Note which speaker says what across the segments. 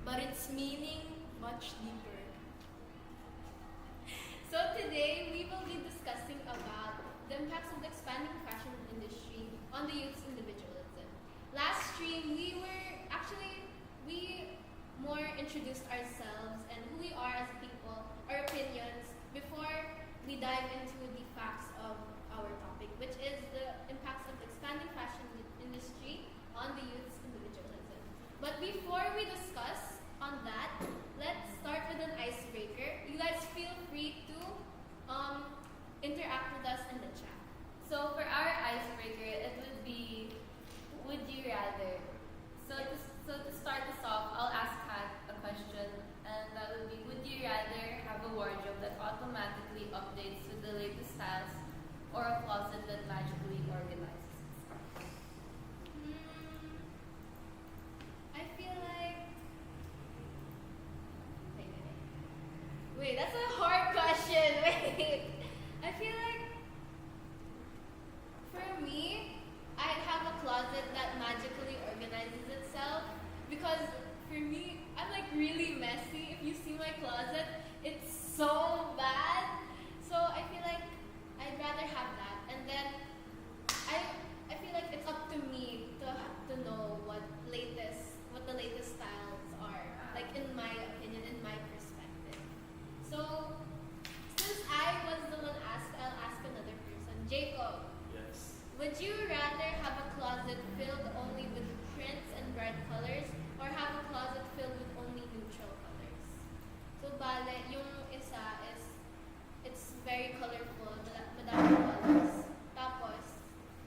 Speaker 1: but its meaning much deeper.
Speaker 2: So today we will be discussing about the impacts of the expanding fashion industry on the youth's individualism. Last stream we more introduced ourselves and who we are as people, our opinions, before we dive into the facts of our topic, which is the impacts of the expanding fashion industry on the youth's individualism. But before we discuss on that, let's start with an icebreaker. You guys feel free to interact with us in the chat.
Speaker 3: So for our icebreaker, it would be, would you rather? So to start us off, I'll ask Kat a question, and that would be, would you rather have a wardrobe that automatically updates with the latest styles, or a closet that magically organizes itself?
Speaker 2: I feel like... Wait, that's a hard question. Wait. I feel like for me, I'd have a closet that magically organizes itself because for me, I'm like really messy. If you see my closet, it's so bad. So I feel like I'd rather have that. And then I feel like it's up to me to know what the latest styles are. Like in my opinion, in my perspective. So since I was the one asked, I'll ask another person. Jacob.
Speaker 4: Yes.
Speaker 2: Would you rather have a closet filled only with prints and bright colors or have a closet filled with only neutral colors? So, bale, yung isa is, it's very colorful, madami colors. Tapos,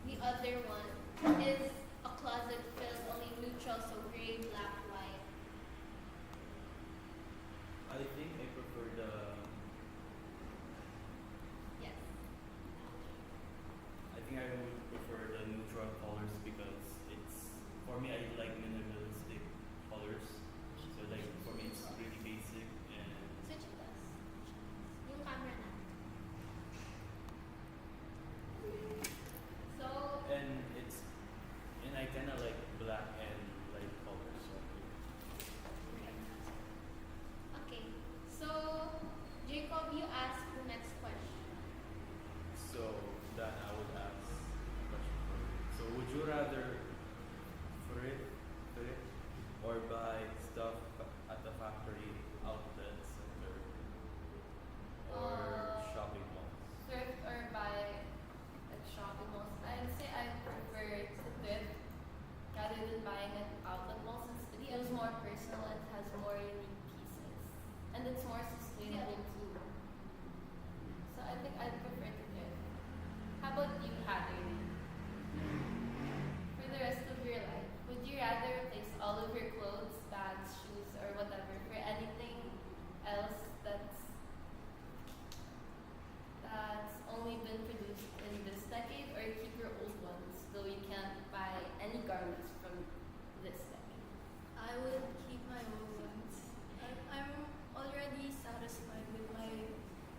Speaker 2: the other one is a closet filled only neutral, so gray, black, white.
Speaker 4: I think I prefer the.
Speaker 2: Yes.
Speaker 4: I think I would prefer the neutral colors because for me, I like minimalistic colors. So like for me, it's pretty basic and.
Speaker 2: Switch with us. Yung camera na. So,
Speaker 4: And I kind of like black and light colors. So.
Speaker 2: okay. So, Jacob, you ask the next question.
Speaker 4: So then I would ask a question for you. So would you rather thrift or buy stuff at the factory outlet center or shopping malls?
Speaker 3: Thrift or buy at shopping malls? I'd say I prefer to thrift rather than buying at outlet malls since it feels more personal and has more unique pieces. And it's more sustainable too. So I think I'd prefer to thrift. How about you, Hattie? For the rest of your life, would you rather replace all of your clothes, bags, shoes, or whatever for anything else that's only been produced in this decade, or keep your old ones, though you can't buy any garments from this decade?
Speaker 1: I would keep my old ones. I'm already satisfied with my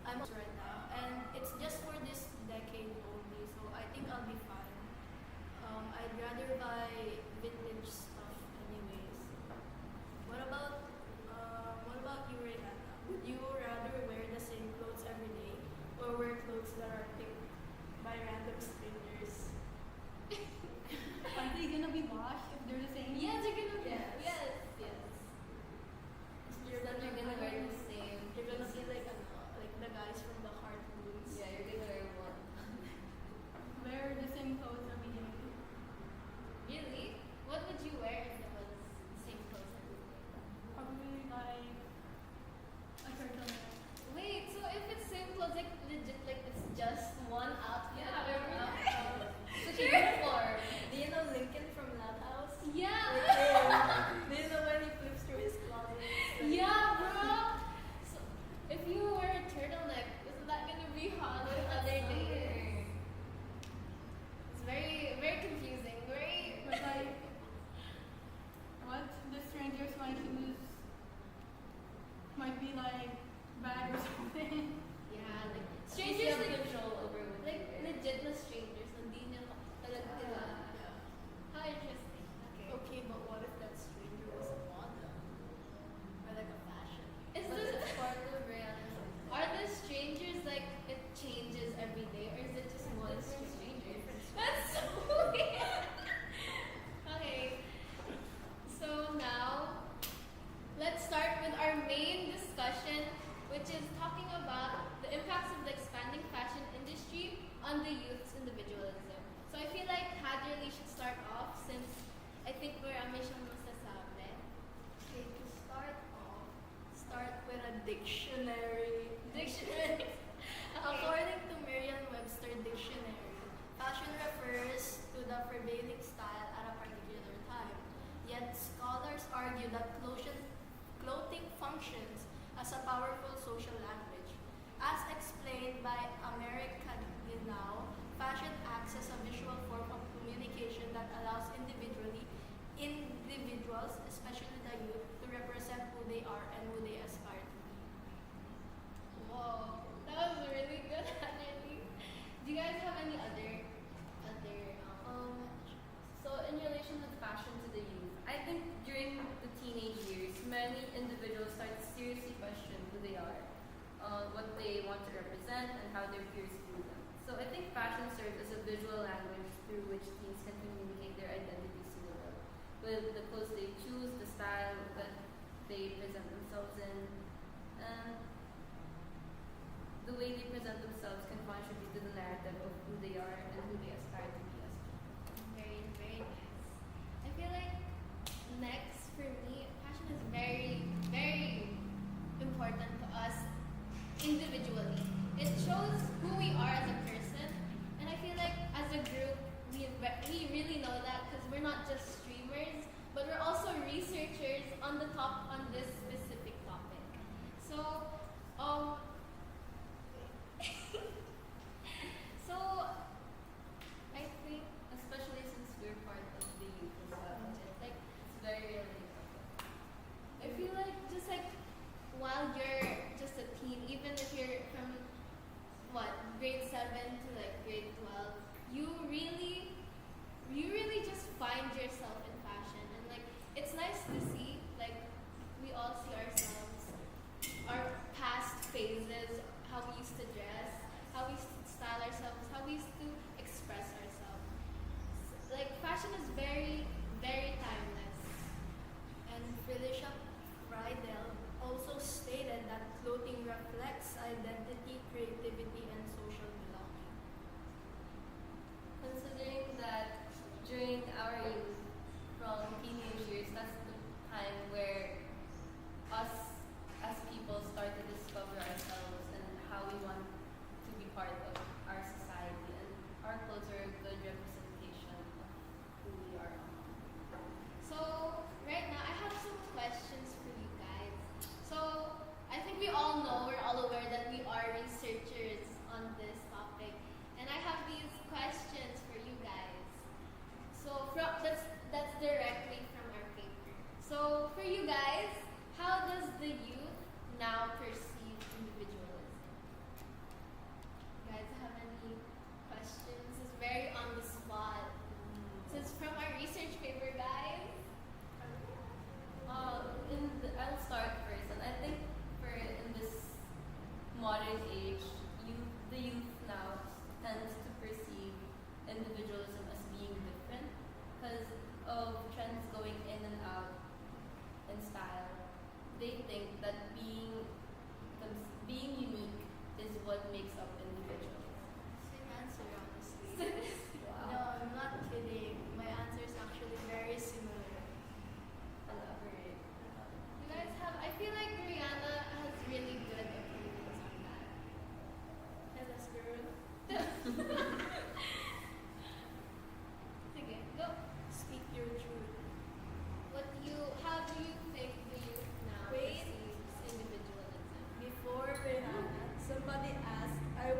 Speaker 1: I'm right now, and it's just for this decade only, so I think I'll be fine. I'd rather buy vintage stuff anyways. What about you, Renata? Would you rather wear the same clothes every day or wear clothes that are picked by random strangers?
Speaker 5: Are they gonna be washed if they're the same?
Speaker 2: Yes, you're gonna be.
Speaker 1: Yes.
Speaker 2: Yes.
Speaker 3: You're gonna wear the same.
Speaker 1: You're gonna be like the guys from the cartoons.
Speaker 3: Yeah, you're gonna wear one.
Speaker 5: Wear the same clothes every day.
Speaker 2: Really? What would you wear if it was the same clothes every day?
Speaker 5: Probably like a turtleneck.
Speaker 2: Wait, so if it's same clothes, like legit, like it's just one outfit?
Speaker 3: Yeah,
Speaker 2: every
Speaker 3: we're
Speaker 2: day?
Speaker 3: Such a uniform.
Speaker 1: Do you know Lincoln from Love House?
Speaker 2: Yeah.
Speaker 1: dictionary.
Speaker 2: Dictionary.
Speaker 1: According to Merriam-Webster Dictionary, fashion refers to the prevailing style at a particular time. Yet scholars argue that clothing functions as a powerful social language. As explained by America Ginao, fashion acts as a visual form of communication that allows individuals, especially the youth, to represent who they are and who they aspire to be.
Speaker 2: Whoa, that was really good, Anjali. Do you guys have any other
Speaker 3: So in relation with fashion to the youth, I think during the teenage years, many individuals start to seriously question who they are, what they want to represent, and how their peers view them. So I think fashion serves as a visual language through which teens can communicate their identities to the world, with the clothes they choose, the style that they present themselves in, and the way they present themselves can contribute to the narrative of who they are and who they aspire to be as people.
Speaker 2: very, very nice. I feel like next for me, fashion is very, very important to us individually. It shows who we are as a person, and I feel like as a group, we really know that because we're not just streamers, but we're also researchers on this specific topic. So, so I think
Speaker 3: Especially since we're part of the youth as well.
Speaker 2: like
Speaker 3: It's very relatable.
Speaker 2: I feel like just like while you're just a teen, even if you're from grade 7 to like grade 12, you really just find yourself in fashion, and like it's nice to see like we all see ourselves, our past phases, how we used to dress, how we used to style ourselves, how we used to express ourselves. Like fashion is very, very timeless.
Speaker 1: And Felicia Friedel also stated that clothing reflects identity, creativity, and social belonging.
Speaker 3: Considering that during our youth, from teenage years, that's the time where us as people start to discover ourselves and how we want to be part of our society. And our clothes are a good representation of who we are.
Speaker 2: So right now I have some questions for you guys. So I think we all know, we're all aware that we are researchers on this topic, and I have these questions for you guys. So that's directly from our paper. So for you guys, how does the youth now perceive individualism? You guys have any questions? It's very on the spot. So it's from our research paper, guys.
Speaker 3: I'll start first, and I think in this modern age, the youth now tends to perceive individualism as being different because of trends going in and out in style. They think that being unique is what makes up individuals.
Speaker 1: Same answer, honestly.
Speaker 3: Wow.
Speaker 1: No, I'm not kidding. My answer is actually very similar.
Speaker 3: Elaborate.
Speaker 2: You guys have, I feel like Rihanna has really good opinions on that.
Speaker 1: Tell us, girl.
Speaker 2: Sige, go.
Speaker 1: Speak your truth.
Speaker 2: How do you think the youth now
Speaker 1: Wait.
Speaker 2: perceives individualism?
Speaker 1: Before Rihanna, somebody asked, I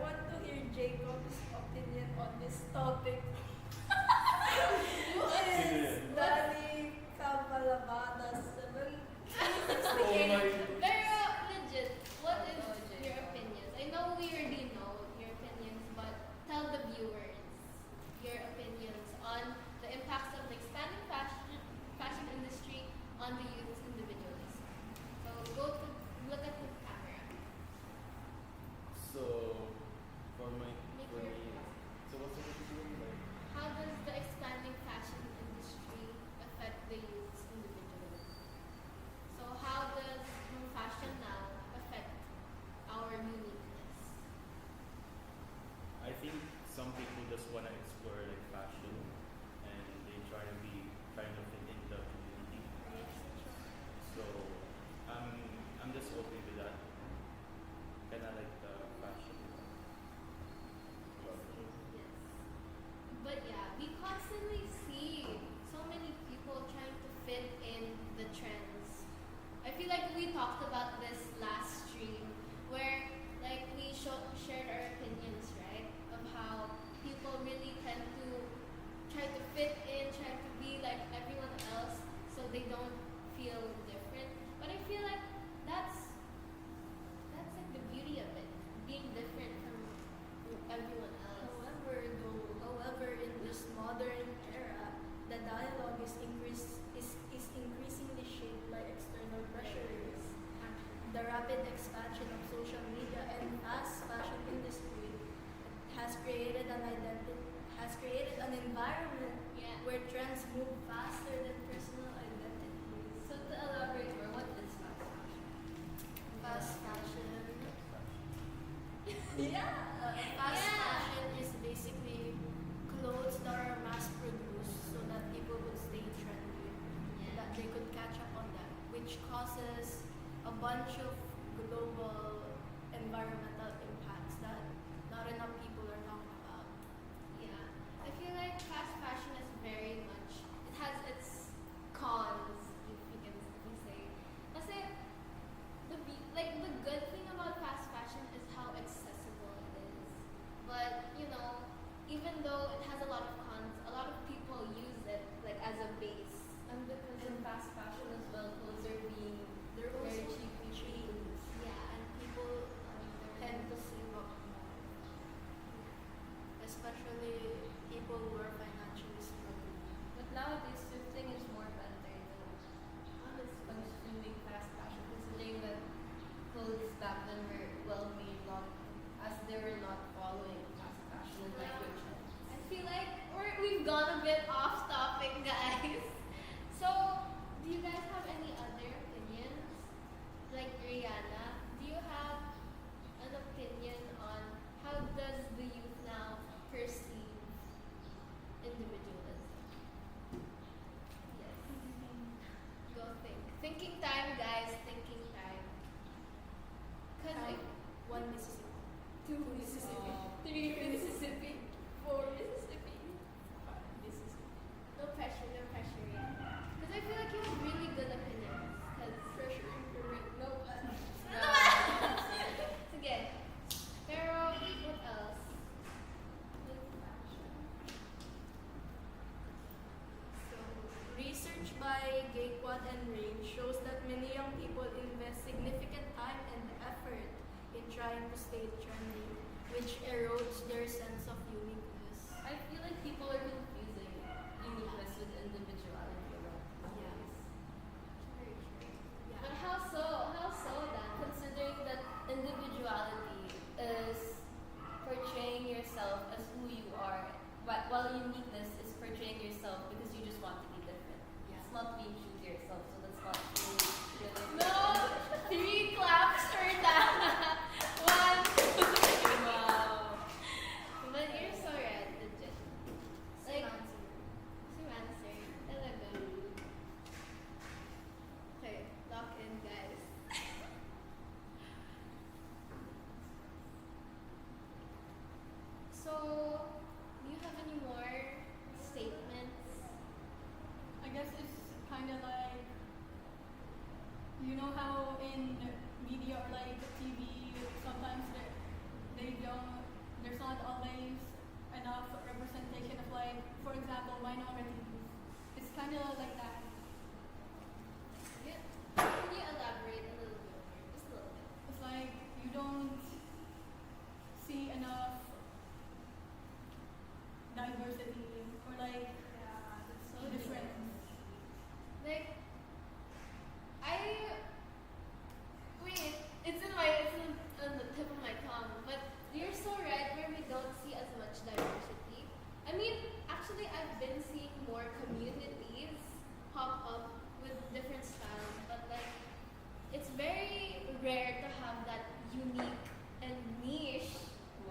Speaker 1: which causes a bunch of global environmental impacts that not enough people are talking about.
Speaker 2: Yeah, I feel like fast fashion is very much, it has its cons, if you can say. Kasi, like, the good thing about fast fashion is how accessible it is. But, you know, even though it has a lot of cons, a lot of people use it, like, as a base.
Speaker 3: And because in fast fashion as well, clothes are being
Speaker 1: They're
Speaker 3: very
Speaker 1: also
Speaker 3: cheaply
Speaker 1: cheap.
Speaker 3: produced.
Speaker 2: Yeah,
Speaker 1: And people tend to save up more, especially people who are financially struggling.
Speaker 3: But nowadays, thrifting is more better than consuming fast fashion, considering that clothes back then were well made, not as they were not following fast fashion and like trends.
Speaker 2: I feel like we've gone a bit off topic, guys. So, do you guys have any other opinions? Like Rihanna, do you have an opinion on how does the youth now perceive individualism? Yes. Go think. Thinking time, guys. Thinking time. Cause
Speaker 1: One Mississippi.
Speaker 2: two Mississippi, three Mississippi, four Mississippi. No pressure, no pressure. Because I feel like you have really good opinions. Because pressure no. Sige. Pero what else?
Speaker 1: So, research by Gatequad and Range shows that many young people invest significant time and effort in trying to stay trendy, which erodes their sense of uniqueness.
Speaker 3: I feel like people are confusing uniqueness with individuality a lot.
Speaker 1: Yeah.
Speaker 2: Very true.
Speaker 1: Yeah.
Speaker 2: But how so? How so, Dan?
Speaker 3: Considering that individuality is portraying yourself as who you are, while uniqueness is portraying yourself because you just want to be different.
Speaker 1: Yeah.
Speaker 3: It's not being true to yourself, so that's not really.
Speaker 2: No! 3 claps for that! 1.
Speaker 3: Wow.
Speaker 2: But you're so right, legit. Like,
Speaker 1: Same answer.
Speaker 2: same answer. Talaga. Okay, lock in, guys. So, do you have any more statements?
Speaker 5: I guess it's kind of like, you know how in media or like TV, sometimes they don't, there's not always enough representation of like, for example, minorities. It's kind of like that.
Speaker 2: Yeah. Can you elaborate a little bit more? Just a little bit.
Speaker 5: It's like you don't see enough diversity or like
Speaker 2: So
Speaker 5: different.
Speaker 2: Like, it's on the tip of my tongue, but you're so right where we don't see as much diversity. I mean, actually, I've been seeing more communities pop up with different styles, but like, it's very rare to have that unique and niche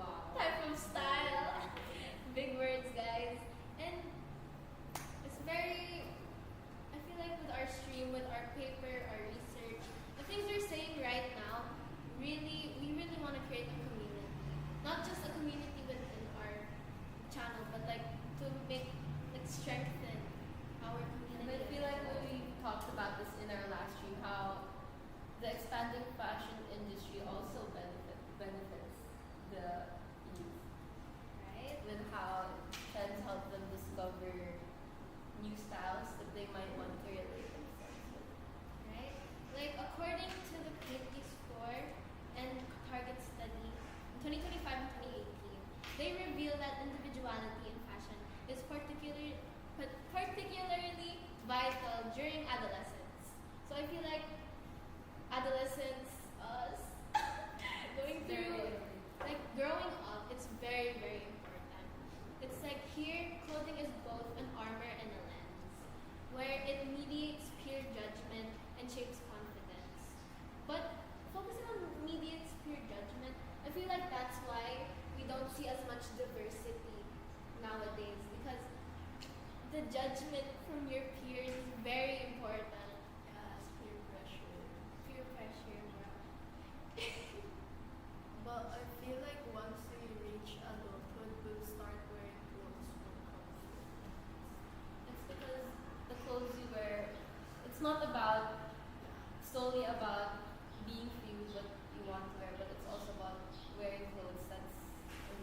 Speaker 3: Wow.
Speaker 2: type of style. Big words, guys. And it's very, I feel like with our stream, with our paper, our research, the things we're saying right now, we really want to create a community. Not just a community within our channel, but like to make, like strengthen our community.
Speaker 3: And I feel like when we talked about this in our last stream, how the expanding fashion industry also benefits the youth,
Speaker 2: Right?
Speaker 3: with how trends help them discover new styles that they might want to relate themselves with.
Speaker 2: Right? Like according to the Pinky score and Target study in 2025 and 2018, they reveal that individuality in fashion is particularly vital during adolescence. So I feel like adolescents, us, going through, like growing up, it's very, very important. It's like here, clothing is both an armor and a lens, where it mediates peer judgment and shapes confidence. But focusing on mediates peer judgment, I feel like that's why we don't see as much diversity nowadays, because the judgment from your peers is very important.
Speaker 1: Yes, peer pressure.
Speaker 3: it's not about solely about being free with what you want to wear, but it's also about wearing clothes that's in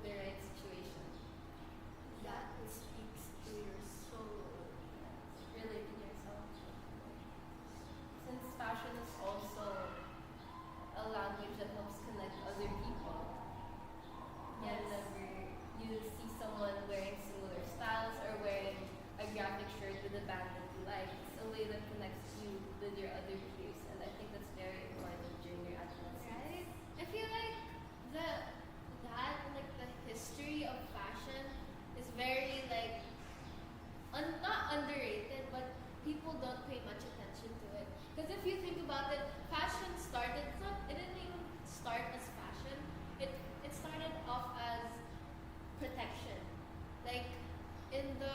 Speaker 3: the right situation.
Speaker 1: That speaks to your soul.
Speaker 3: Relating yourself. Since fashion is also a language that helps connect other people. Whenever you see someone wearing similar styles or wearing a graphic shirt with a band that you like, it's a way that connects you with your other peers, and I think that's very important during your adolescence.
Speaker 2: Right? I feel like the history of fashion is very like not underrated, but people don't pay much attention to it. Because if you think about it, fashion started. It didn't even start as fashion. It started off as protection, like in the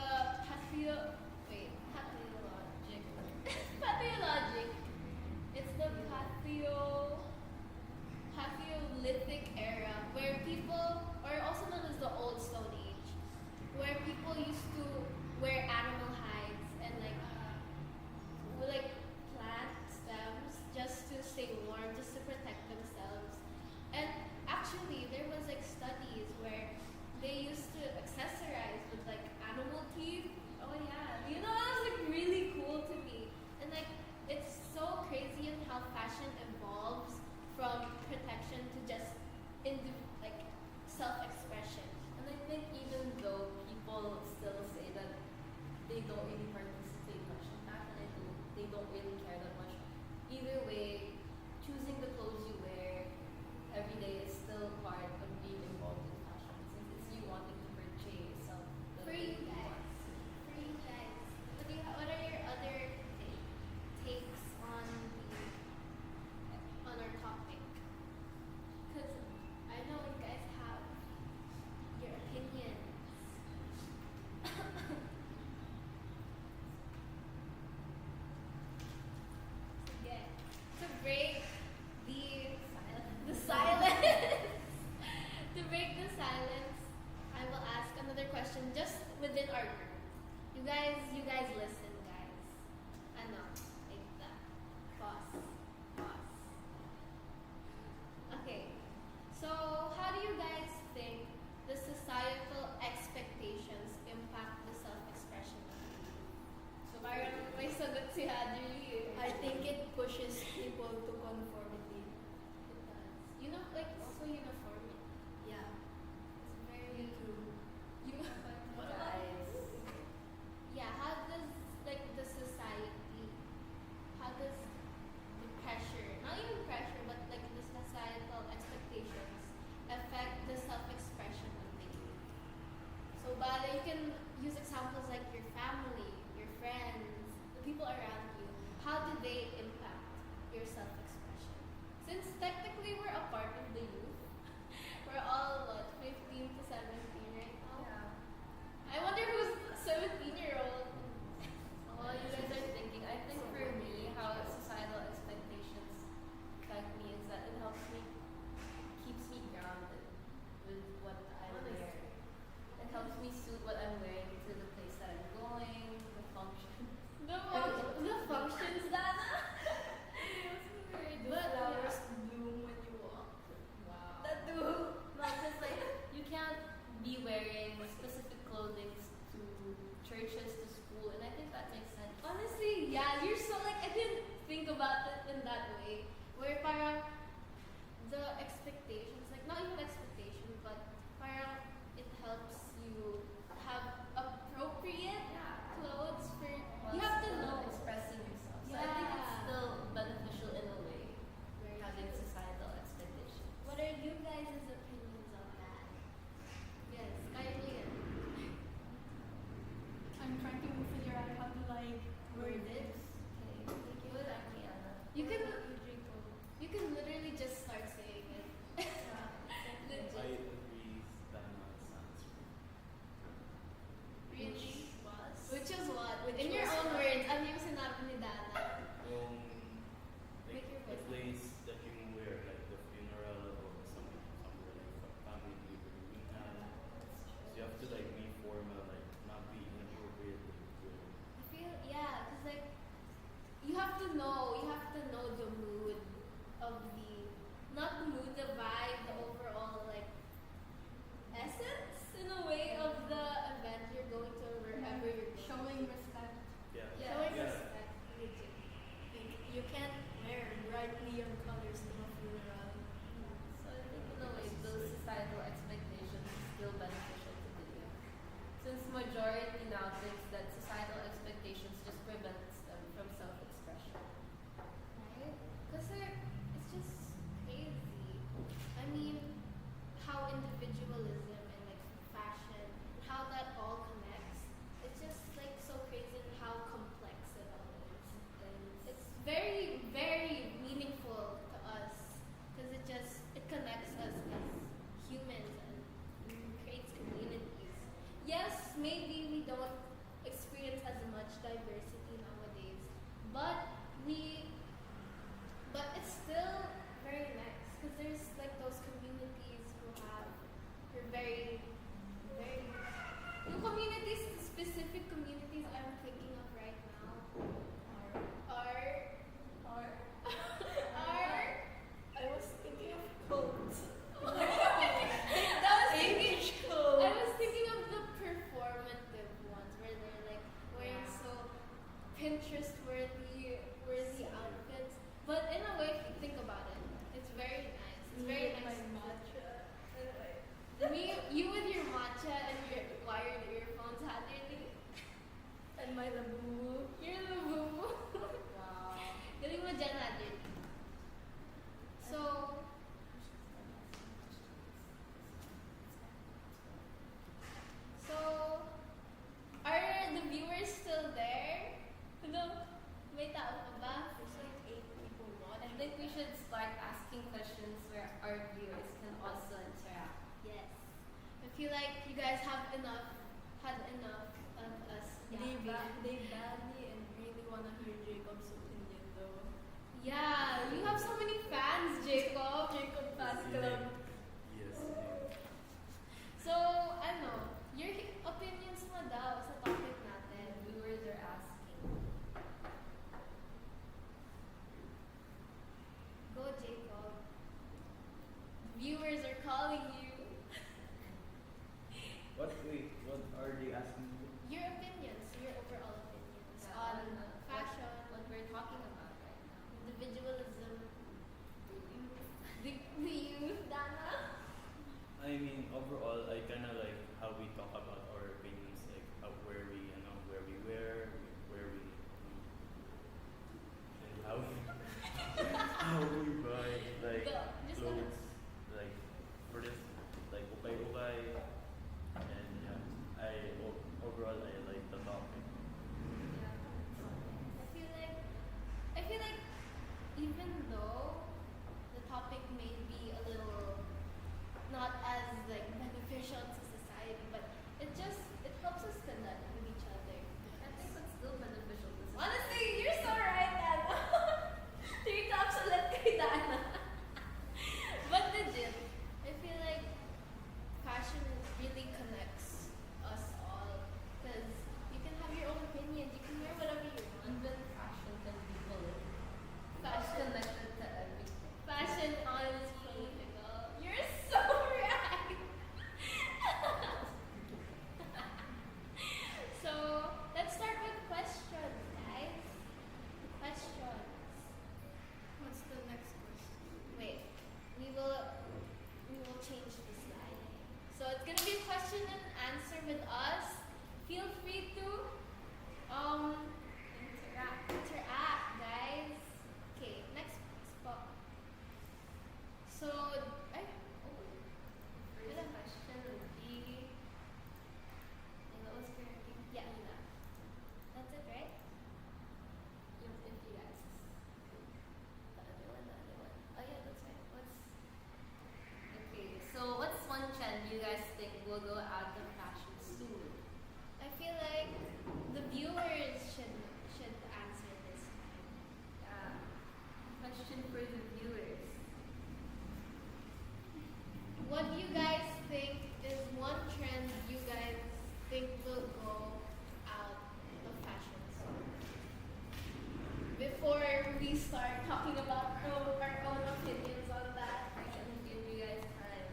Speaker 2: pathologic. It's the Paleolithic era where people, or also known as the Old Stone Age, where people used to wear animal hides and like plant stems just to stay warm, just to diversity nowadays. But we, but it's still very nice because there's like those communities who have, who are very, very, yung communities, the specific communities I'm thinking of right now are, are,
Speaker 1: I was thinking of quotes.
Speaker 2: I was thinking of the performative ones where they're like wearing so Pinterest worthy outfits. But in a way, if you think about it, it's very nice. It's very
Speaker 1: My
Speaker 2: nice.
Speaker 1: matcha.
Speaker 2: You with your matcha and your wired earphones, Hadirli.
Speaker 1: And my labu.
Speaker 2: You're the boo.
Speaker 3: Wow.
Speaker 2: Galing mo dyan, Hadirli. So, are the viewers still there? Hello? May tao pa ba?
Speaker 1: There's like 8 people
Speaker 3: I
Speaker 1: watching.
Speaker 3: think we should start asking questions where our viewers can also interact.
Speaker 2: Yes. I feel like you guys have had enough of us
Speaker 1: They
Speaker 2: yapping.
Speaker 1: badly and really wanna hear Jacob's opinion though.
Speaker 2: Yeah, you have so many fans, Jacob.
Speaker 1: Jacob fan
Speaker 4: Yes,
Speaker 1: club.
Speaker 4: Yes.
Speaker 2: So, ano, your opinions mo daw sa topic natin.
Speaker 3: Viewers are asking.
Speaker 2: Go, Jacob. Viewers are calling you.
Speaker 4: What are they asking you?
Speaker 2: Your opinions, your overall opinions
Speaker 3: Yeah,
Speaker 2: on
Speaker 3: on
Speaker 2: fashion,
Speaker 3: What we're talking about right now.
Speaker 2: individualism, the youth, Dana.
Speaker 4: I mean, overall, I kind of like how we talk about our opinions, like how, where we, where we wear, where we, and how how we buy, like
Speaker 2: Go. Just go.
Speaker 4: clothes, like for this, like ukay, and yeah, overall I like the topic.
Speaker 2: I feel like even though the topic may be a little not as like beneficial to society, but it helps us connect with each other.
Speaker 3: I think it's still beneficial to society.
Speaker 2: Honestly, you're so right, Dana. 3 talks ulit kay Dana. But legit, I feel like fashion really connects us all because you can have your own opinions. You can wear whatever you want.
Speaker 3: Even fashion can be political. It's
Speaker 2: Fashion,
Speaker 3: connected to everything.
Speaker 2: fashion is political. You're so right. So let's start with questions, guys. Questions.
Speaker 1: What's the next question?
Speaker 2: Wait, we will change the slide. So it's gonna be a question and answer with us. Feel free to interact, guys. Okay, next spot. So
Speaker 3: First question would be,
Speaker 2: what was correcting? Yeah, that's it, right?
Speaker 3: if you guys.
Speaker 2: The other one. Oh yeah, that's right.
Speaker 3: Okay, so what's one trend you guys think will go out of fashion soon?
Speaker 2: I feel like the viewers should answer this.
Speaker 3: Question for the viewers.
Speaker 2: What do you guys think is one trend you guys think will go out of fashion soon? Before we start talking about our own opinions on that.
Speaker 3: I can give you guys time.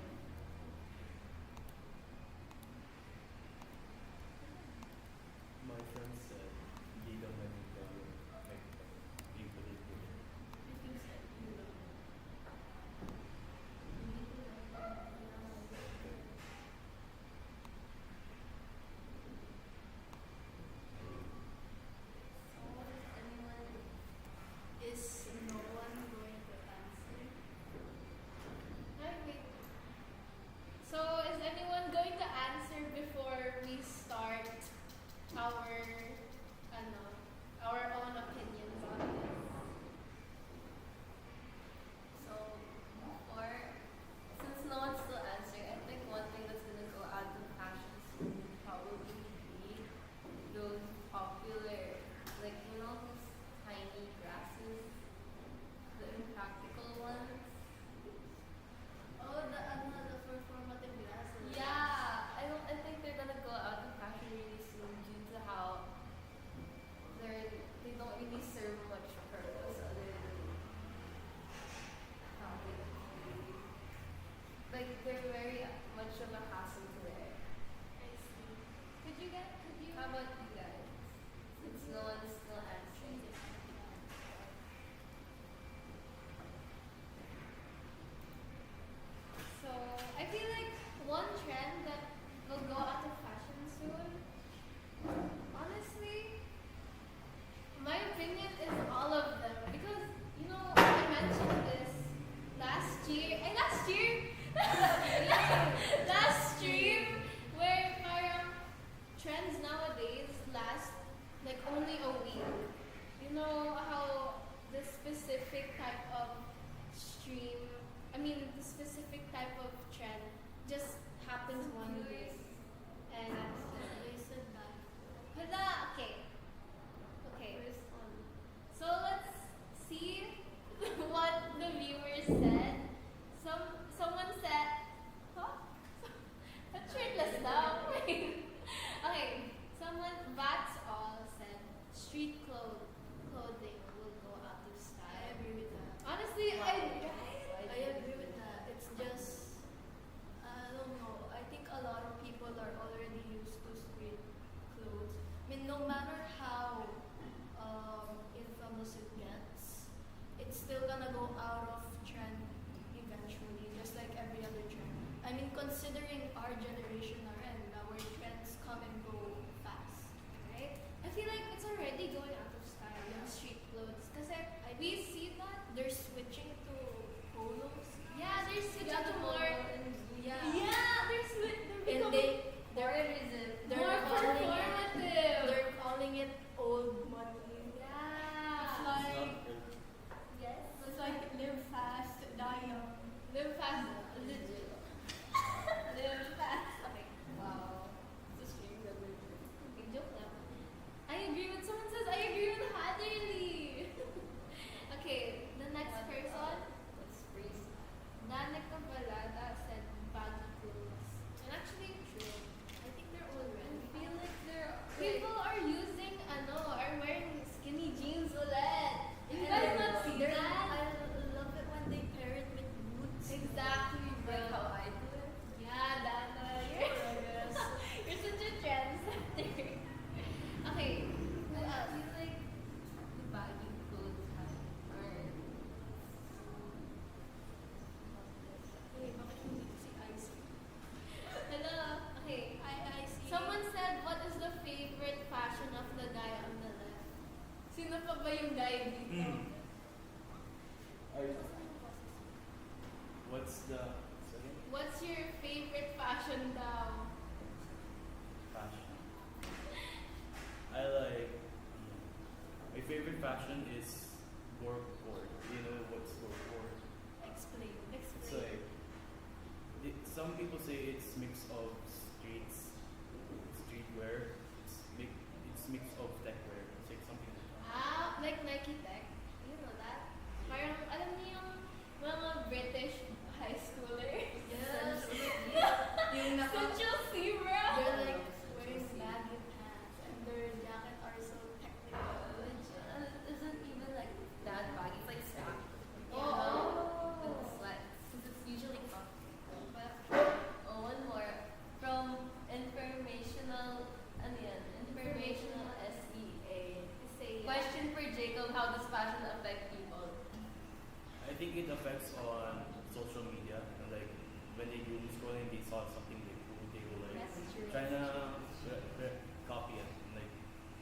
Speaker 4: My friend said, "Hindi ka manigay, people it good."
Speaker 2: I think so.
Speaker 3: So what does anyone
Speaker 1: Is no one money.
Speaker 2: Yeah.
Speaker 5: It's
Speaker 4: It's
Speaker 5: like
Speaker 4: not
Speaker 2: Yes.
Speaker 5: it's like live fast, die young.
Speaker 2: Live fast. Legit. Live fast. Okay. Wow. It's a shame that we're okay, joke lang. I agree with someone says I agree with Haderly. Okay, the next person.
Speaker 3: Let's freeze.
Speaker 2: Danica Balada said baggy clothes. And actually true.
Speaker 1: I think they're all
Speaker 2: I
Speaker 1: red.
Speaker 2: feel like people are using are wearing skinny jeans ulit. You guys not see that?
Speaker 1: I love it when they pair it with boots.
Speaker 2: Exactly, bro.
Speaker 3: Like how I do it.
Speaker 2: Yeah, Dana. You're such a trendsetter. Okay, who
Speaker 3: I
Speaker 2: else?
Speaker 3: feel like the baggy clothes have are
Speaker 1: Hey, bakit hindi ko si Icy?
Speaker 2: Hello. Okay.
Speaker 1: I see.
Speaker 2: Someone said, what is the favorite fashion of the guy on the left? Sino pa ba yung guy dito?
Speaker 4: What's the second
Speaker 2: What's your favorite fashion daw?
Speaker 4: fashion? I like my favorite fashion is gorgor. You know what's gorgor?
Speaker 1: Explain.
Speaker 4: It's like some people say it's mix of streetwear. It's mix of techwear. It's like something like that.
Speaker 2: Ah, like Nike Tech. You know that? Parang, alam niyo yung mga British high schoolers?
Speaker 1: Yes.
Speaker 2: Yung Central C, bro!
Speaker 1: They're like wearing baggy pants and their jacket are so technical.
Speaker 3: isn't even like that baggy. It's like stacked.
Speaker 2: Oh.
Speaker 3: With the slacks. 'Cause it's usually comfy.
Speaker 2: But,
Speaker 3: Oh, one more. From informational, ano yan? Informational SEA.
Speaker 2: say
Speaker 3: Question for Jacob, how does fashion affect people?
Speaker 4: I think it affects on social media. And like when they do scrolling, they saw something they will like
Speaker 3: That's true.
Speaker 4: trying to copy it, and, like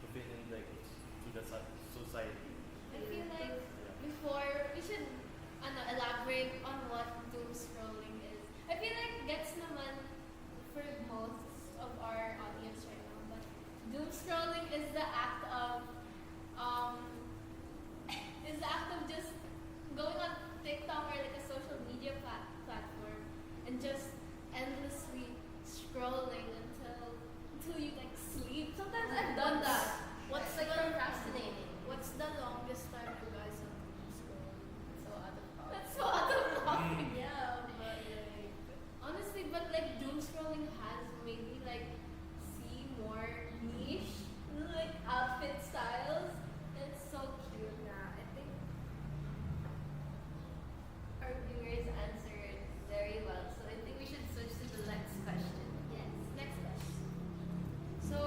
Speaker 4: to fit in like to the society.
Speaker 2: I feel like
Speaker 4: Yeah.
Speaker 2: before we should elaborate on what doom scrolling is. I feel like gets naman for most of our audience right now, but doom scrolling is the act of just going on TikTok or like a social media platform and just endlessly scrolling until you like sleep. Sometimes I've done that.
Speaker 1: What's
Speaker 3: It's like
Speaker 1: the
Speaker 3: procrastinating.
Speaker 1: What's the longest time you guys have been scrolling?
Speaker 3: So out of thought.
Speaker 2: That's so out of topic.
Speaker 1: Yeah, but like
Speaker 2: Honestly, but like doom scrolling has made me like see more niche like outfit styles. It's so cute.
Speaker 3: Yeah, I think our viewers answered very well. So I think we should switch to the next question.
Speaker 2: Yes. Next question. So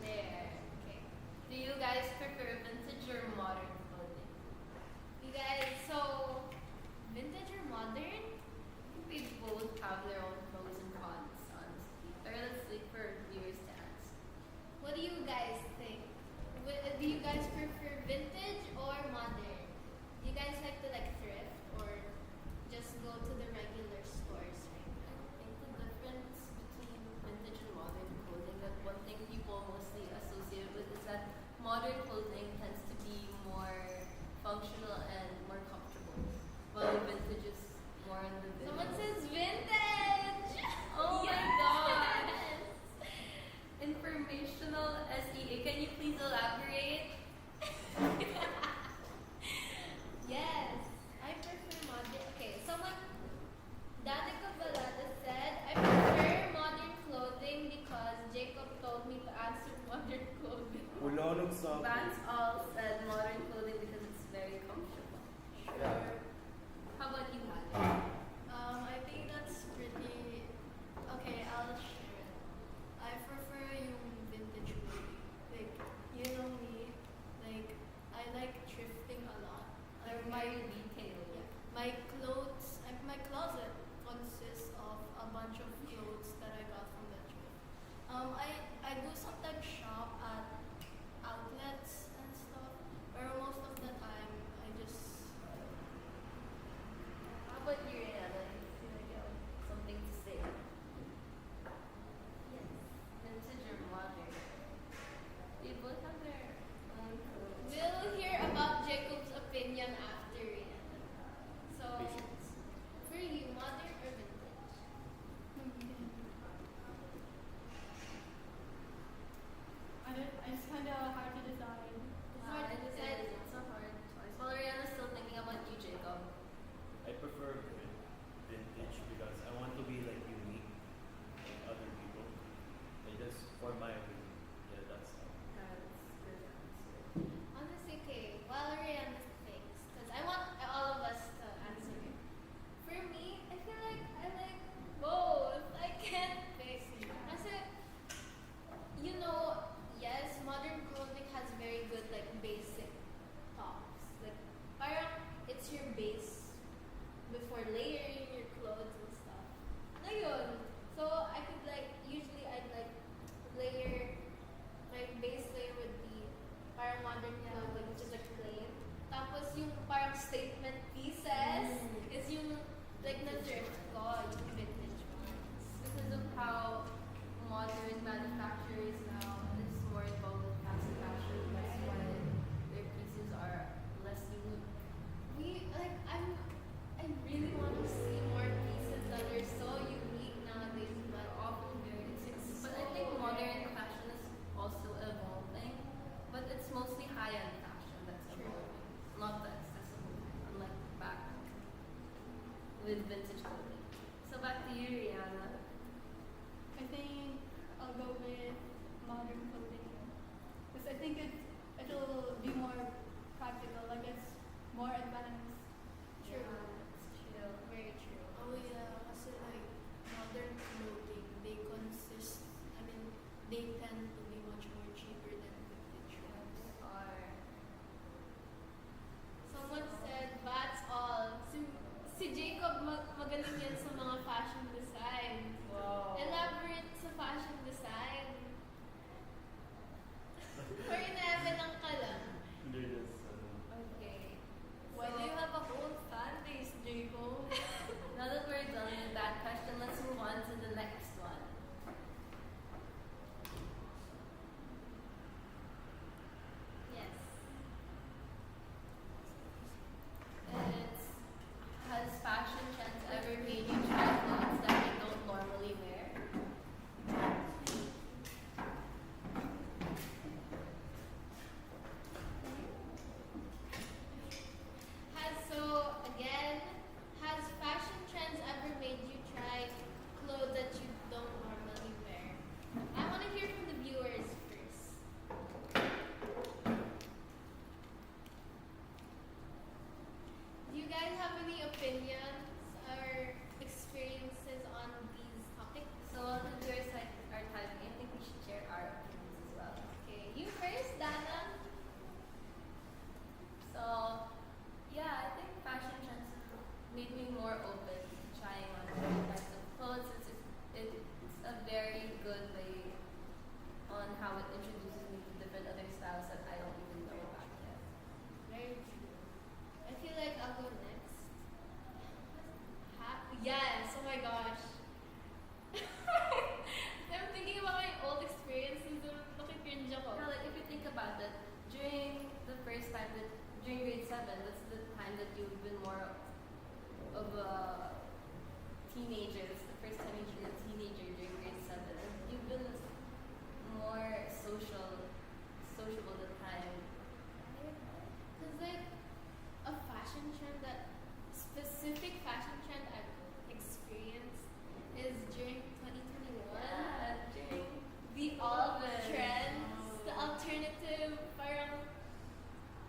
Speaker 3: There. Okay. Do you guys prefer vintage or modern clothing?
Speaker 2: you guys, so vintage or modern?
Speaker 3: I think they both have their own pros and cons, honestly. Or let's wait for viewers to answer.
Speaker 2: What do you guys think? Do you guys prefer vintage or modern? Do you guys like to like thrift or just go to the regular stores right now?
Speaker 3: I think the difference between vintage and modern clothing, that one thing people mostly associate with is that modern clothing tends to be more functional and more comfortable, while vintage is more on the visual.
Speaker 2: Someone says vintage!
Speaker 3: Oh my
Speaker 2: Yes!
Speaker 3: gosh! Informational SEA, can you please elaborate?
Speaker 2: Yes, I prefer modern. Okay, someone, Danica Balada said, I prefer modern clothing because Jacob told me to answer modern clothing.
Speaker 4: Ulonog sa
Speaker 3: Vance all said modern clothing because it's very comfortable.
Speaker 4: Yeah.
Speaker 3: How about you, Hannah?
Speaker 1: I think that's pretty okay, I'll share it. I prefer yung vintage clothing. Like, you know me, like I like thrifting a lot. My
Speaker 3: detailed.
Speaker 1: yeah, my clothes, my closet consists of a bunch of clothes that I got from the thrift. I do sometimes shop at outlets and stuff, but most of the time I just
Speaker 2: How about
Speaker 3: with vintage clothing. So back to you, Rihanna.
Speaker 5: I think I'll go with modern clothing. Because I think it'll be more practical, like it's more advanced.
Speaker 1: True.
Speaker 3: It's true.
Speaker 2: Very true.
Speaker 1: Oh yeah, kasi like modern clothing, they consist, I mean, they tend to be much more cheaper than vintage ones.
Speaker 3: Or
Speaker 2: Someone said, that's all. Si Jacob, magaling yan sa mga fashion design.
Speaker 3: wow.
Speaker 2: Elaborate sa fashion design. Or inaemelang ka lang.
Speaker 4: They're just,
Speaker 2: Okay.
Speaker 1: Why do you have a whole fan base, Jacob?
Speaker 3: Now that we're done with that question, let's move on to the next one.
Speaker 2: Yes.
Speaker 3: And it's, has fashion trends ever made you try clothes that you don't normally wear?
Speaker 2: Has fashion trends ever made you try clothes that you don't normally wear? I want to hear from the viewers first. Do you guys have any opinions or experiences on these topics?
Speaker 3: So while the viewers are typing, I think we should share our opinions as well.
Speaker 2: Okay, you first, Dana.
Speaker 3: So, yeah, I think fashion trends made me more open to trying on different types of clothes. It's a very good way on how it introduces me to different other styles that I don't even know about yet.
Speaker 2: Very true. I feel like I'll go next. Yes, oh my gosh. I'm thinking about my old experiences and nakikringe ako.
Speaker 3: Now, like, if you think about it, during the first time during grade 7, that's the time that you've been more of a teenager. It's the first time you're a teenager during grade 7. And you've been more sociable the time.
Speaker 2: Because like a fashion trend specific fashion trend I've experienced is during 2021.
Speaker 3: During
Speaker 2: The alt trends, the alternative, parang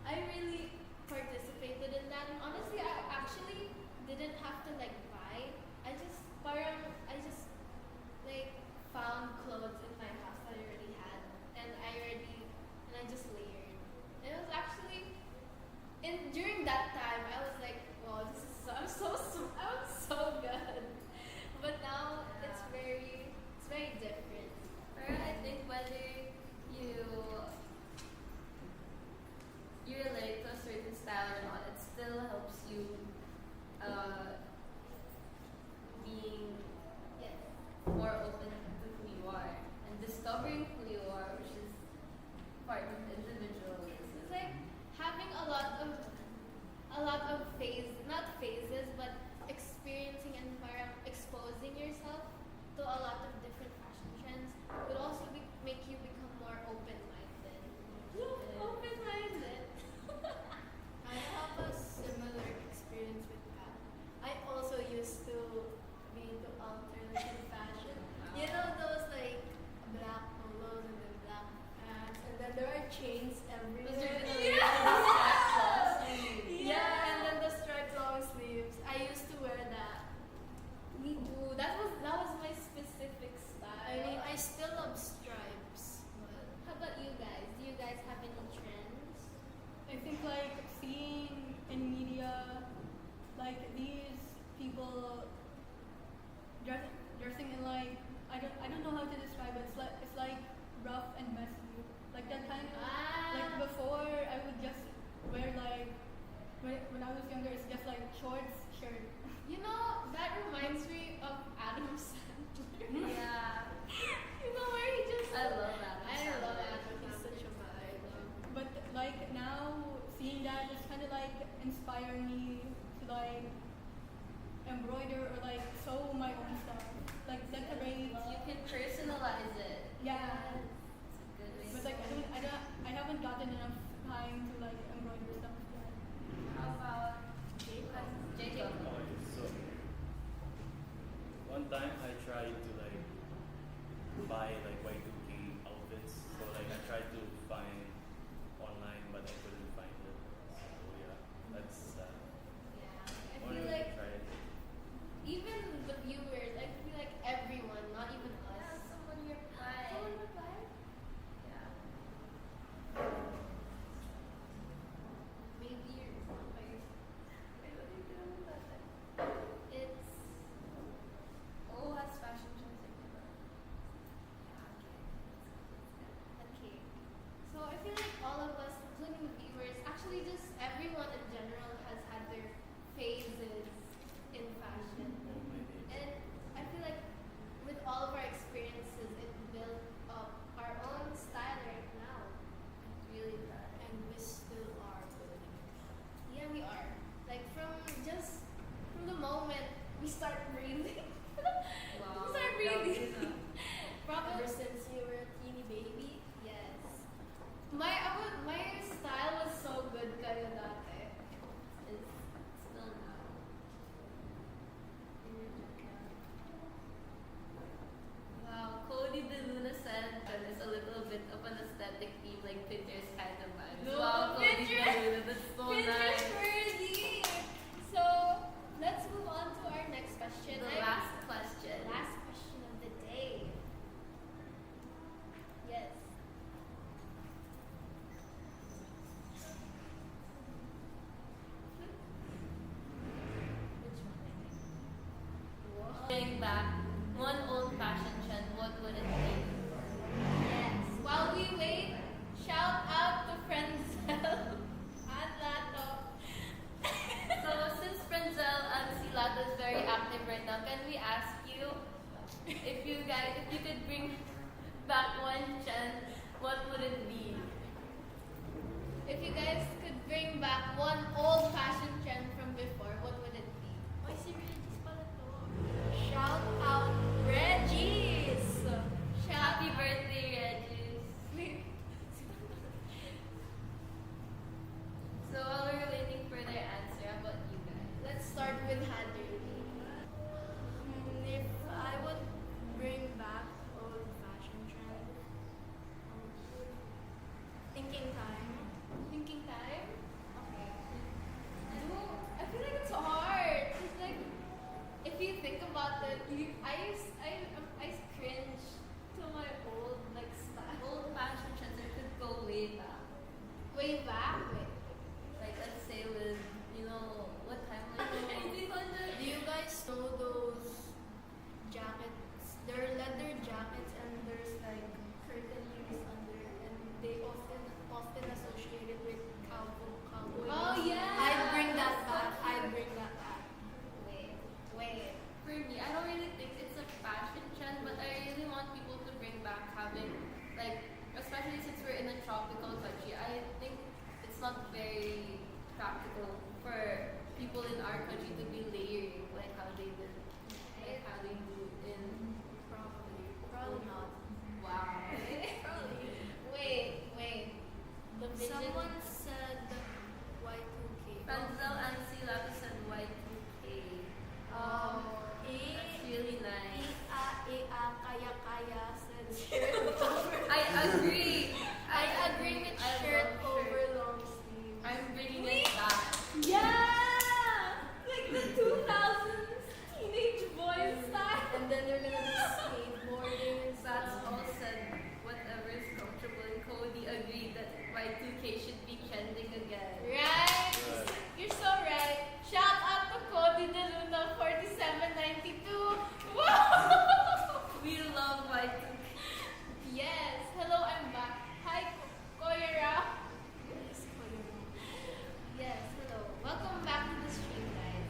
Speaker 2: I really participated in that. And honestly, I actually didn't have to like buy. I just like found clothes in my house that I already had, and I just layered. And it was actually, and during that time, I was like, wow, this is I'm so good. But now it's very different.
Speaker 3: Or I think whether you relate to a certain style or not, it still helps you being
Speaker 2: Yes.
Speaker 3: more open to who you are and discovering who you are, which is part of individualism.
Speaker 2: It's like having a lot of not phases, but experiencing and parang exposing yourself to a lot of different fashion trends would also make you become more open-minded. Open-minded.
Speaker 1: I have a similar experience with that. I also used to be into alternative fashion. You know those like black polos and then black pants, and then there are chains everywhere. Yeah, and then the striped long sleeves. I used to wear that.
Speaker 2: Me too. That was my specific style.
Speaker 1: I mean, I still love stripes, but
Speaker 2: How about you guys? Do you guys have any trends?
Speaker 5: I think like seeing in media like these people dressing in like I don't know how to describe it. It's like rough and messy. Like that kind of like before I would just wear like when I was younger it's just like shorts, shirt.
Speaker 2: You know, that reminds me of Adam Sandler.
Speaker 3: Yeah,
Speaker 2: You know where he just
Speaker 3: I love that.
Speaker 2: I love Adam
Speaker 1: he's
Speaker 2: Sandler.
Speaker 1: such a vibe.
Speaker 5: But like now seeing that it's kind of like inspiring me to like embroider or like sew my own stuff, like decorate.
Speaker 3: You can personalize it.
Speaker 5: Yeah.
Speaker 3: It's a good way.
Speaker 5: But like I haven't gotten enough time to like embroider stuff yet.
Speaker 3: How about Jacob?
Speaker 4: okay, so sometimes I try to like buy like Y2K outfits. So like I tried to find online, but I couldn't find it. So yeah, that's
Speaker 2: Yeah. I
Speaker 4: wanted
Speaker 2: feel
Speaker 4: to
Speaker 2: like
Speaker 4: try it.
Speaker 2: even the viewers, I feel like everyone, not even
Speaker 3: Yeah,
Speaker 2: us.
Speaker 3: someone replied.
Speaker 2: Someone replied?
Speaker 3: Yeah.
Speaker 2: Maybe you're
Speaker 3: Wait, what are you doing with that thing?
Speaker 2: it's
Speaker 3: Oh, has fashion trends like that.
Speaker 2: okay. So I feel like all of us, including the viewers, actually just everyone in general has had their phases in fashion.
Speaker 4: Oh my days.
Speaker 2: And I feel like with all of our experiences, it built up our own style right now.
Speaker 3: It's really bad.
Speaker 1: And we still are building.
Speaker 2: Yeah, we are. Like from the moment we start breathing.
Speaker 3: Wow.
Speaker 2: We start breathing.
Speaker 3: Ever
Speaker 2: Probably.
Speaker 1: Ever since you were a teeny baby,
Speaker 2: Yes. My style was so good kayo dati.
Speaker 3: It's still now. Wow, Cody DeLuna said that it's a little bit of an aesthetic theme, like Pinterest kind of vibes.
Speaker 2: No,
Speaker 3: Wow, Cody
Speaker 2: Pinterest!
Speaker 3: DeLuna, that's so
Speaker 2: Pinterest
Speaker 3: nice.
Speaker 2: worthy. So let's move on to our next question.
Speaker 3: The last question.
Speaker 2: Last question of the day. Yes. Which one? Whoa.
Speaker 3: Bring back one old fashion trend, what would it be?
Speaker 2: Yes. While we wait, shout out to Frenzel and Lato.
Speaker 3: So since Frenzel and Silato is very active right now, can we ask you if you could bring back one trend, what would it be?
Speaker 2: If you guys could bring back one old fashion trend from before, what would it be?
Speaker 1: Oy, si Regis pala to.
Speaker 2: Shout out Regis!
Speaker 3: Happy birthday, Regis. So while we're waiting for their answer, how about you guys?
Speaker 2: Let's start with Hadley.
Speaker 1: If I would bring back old fashion trend, thinking time.
Speaker 2: Thinking time? Okay. No, I feel like it's hard. It's like, if you think about it, I cringe to my old like style.
Speaker 3: Old fashion trends that could go way back.
Speaker 2: Way back. Wait.
Speaker 3: Like let's say with, what time was it?
Speaker 1: Do you guys know those jackets? They're leather jackets and there's like curtain leaves under, and they often associated with cowboy.
Speaker 2: Oh yeah.
Speaker 1: I'd bring that back. I'd bring that back.
Speaker 2: Wait.
Speaker 3: For me, I don't really think it's a fashion trend, but I really want people to bring back having, like, especially since we're in a tropical country, I think it's not very practical for people in our country to be layering like how they do in
Speaker 1: Probably not.
Speaker 3: wow.
Speaker 1: Probably.
Speaker 2: Wait. The vision.
Speaker 1: Someone said Y2K.
Speaker 3: Frenzel and Silato said Y2K. That's really nice.
Speaker 1: Kaya said shirt over.
Speaker 3: I agree.
Speaker 1: I agree with
Speaker 3: I
Speaker 1: shirt
Speaker 3: love
Speaker 1: over
Speaker 3: shirt.
Speaker 1: long sleeve.
Speaker 3: I'm bringing it back.
Speaker 2: Yeah! Like the 2000s teenage boy style.
Speaker 1: And then they're gonna be skateboarding and
Speaker 3: That's
Speaker 1: stuff.
Speaker 3: all said. Whatever is comfortable. And Cody agreed that Y2K should be trending again.
Speaker 2: Right?
Speaker 4: Right.
Speaker 2: You're so right. Shout out to Cody DeLuna 4792. Wow!
Speaker 3: We love Y2K.
Speaker 2: Yes. Hello, I'm back. Hi, Koyera. Yes, hello. Welcome back to the stream, guys.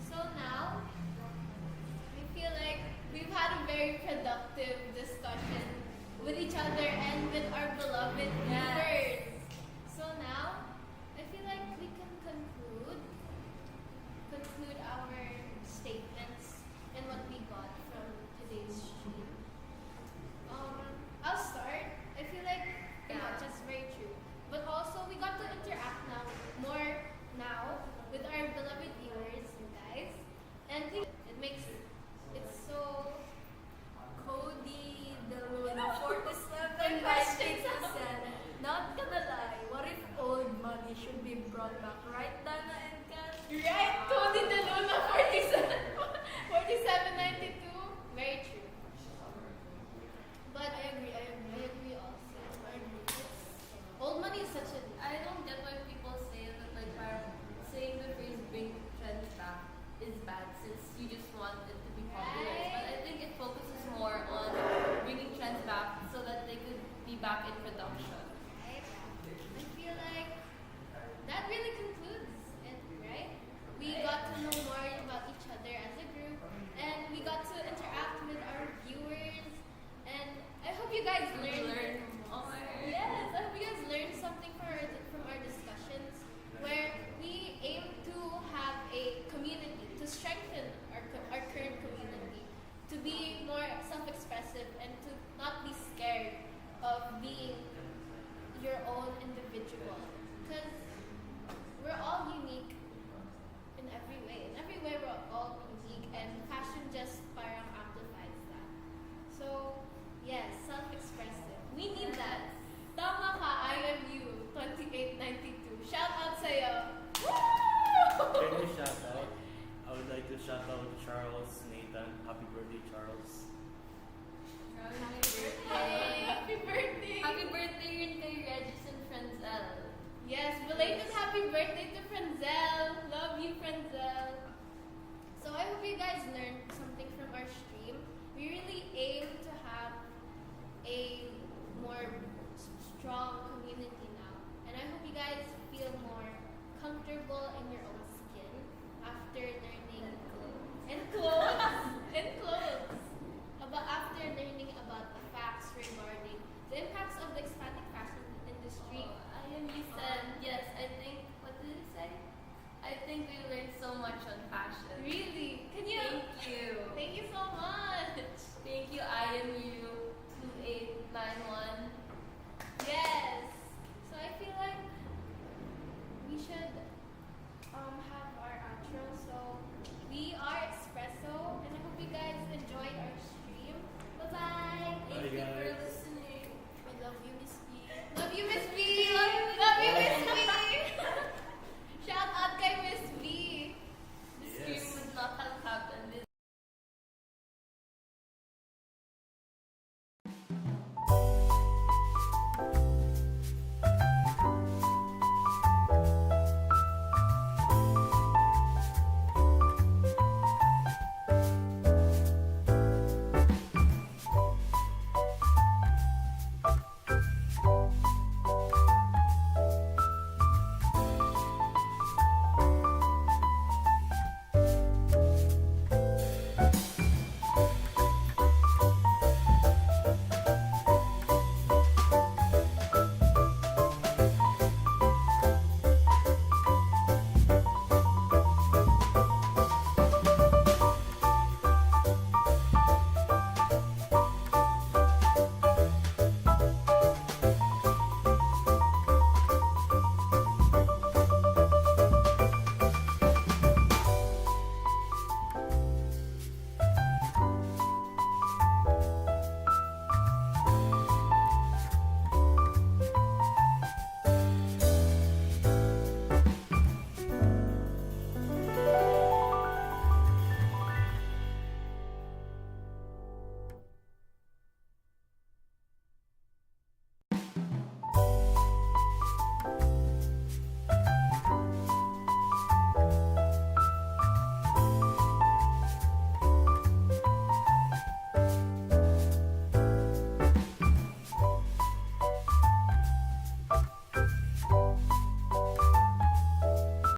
Speaker 2: So now, we feel like we've had a very productive discussion with each other and with our beloved viewers. So now, I feel like we can conclude our statements and what we got from today's stream. I'll start. I feel like just very true. But also we got to interact more now with our beloved viewers, you guys. And it makes it so
Speaker 4: happy birthday, Charles.
Speaker 3: Happy birthday!
Speaker 2: Happy birthday!
Speaker 3: Happy birthday rin kay Regis and Frenzel.
Speaker 2: Yes, belated happy birthday to Frenzel. Love you, Frenzel. So I hope you guys learned something from our stream. We really aim to have a more strong community now. And I hope you guys feel more comfortable in your own skin after learning